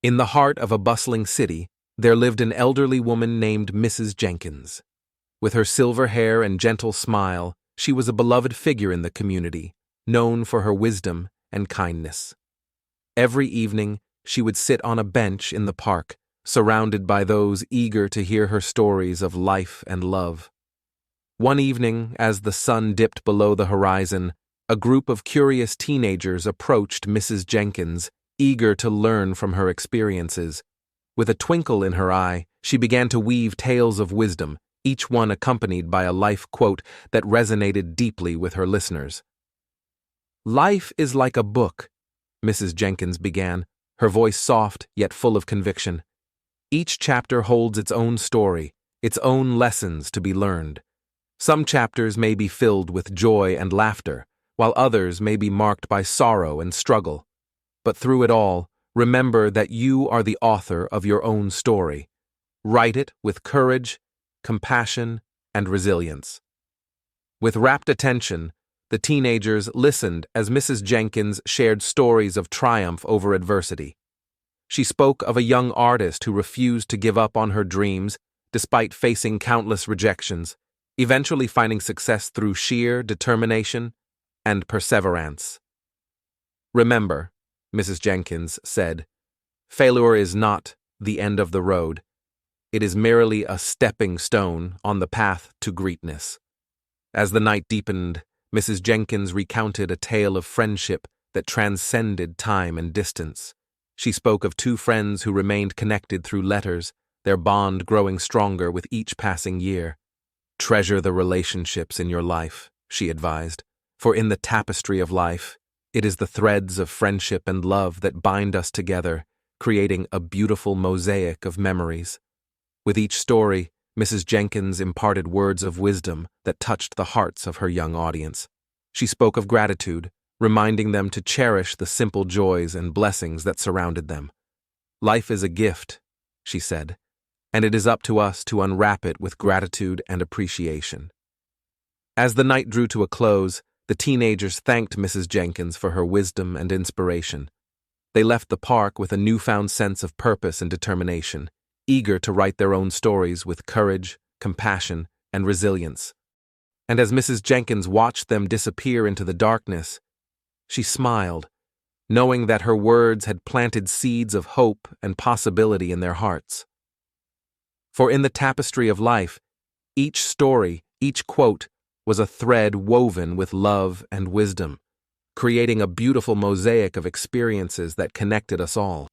In the heart of a bustling city, there lived an elderly woman named Mrs. Jenkins. With her silver hair and gentle smile, she was a beloved figure in the community, known for her wisdom and kindness. Every evening, she would sit on a bench in the park, surrounded by those eager to hear her stories of life and love. One evening, as the sun dipped below the horizon, a group of curious teenagers approached Mrs. Jenkins, eager to learn from her experiences. With a twinkle in her eye, she began to weave tales of wisdom, each one accompanied by a life quote that resonated deeply with her listeners. "Life is like a book," Mrs. Jenkins began, her voice soft yet full of conviction. "Each chapter holds its own story, its own lessons to be learned. Some chapters may be filled with joy and laughter, while others may be marked by sorrow and struggle. But through it all, remember that you are the author of your own story. Write it with courage, compassion, and resilience." With rapt attention, the teenagers listened as Mrs. Jenkins shared stories of triumph over adversity. She spoke of a young artist who refused to give up on her dreams despite facing countless rejections, eventually finding success through sheer determination and perseverance. "Remember," Mrs. Jenkins said, "failure is not the end of the road. It is merely a stepping stone on the path to greatness." As the night deepened, Mrs. Jenkins recounted a tale of friendship that transcended time and distance. She spoke of two friends who remained connected through letters, their bond growing stronger with each passing year. "Treasure the relationships in your life," she advised, "for in the tapestry of life, it is the threads of friendship and love that bind us together, creating a beautiful mosaic of memories." With each story, Mrs. Jenkins imparted words of wisdom that touched the hearts of her young audience. She spoke of gratitude, reminding them to cherish the simple joys and blessings that surrounded them. "Life is a gift," she said, "and it is up to us to unwrap it with gratitude and appreciation." As the night drew to a close, the teenagers thanked Mrs. Jenkins for her wisdom and inspiration. They left the park with a newfound sense of purpose and determination, eager to write their own stories with courage, compassion, and resilience. And as Mrs. Jenkins watched them disappear into the darkness, she smiled, knowing that her words had planted seeds of hope and possibility in their hearts. For in the tapestry of life, each story, each quote, was a thread woven with love and wisdom, creating a beautiful mosaic of experiences that connected us all.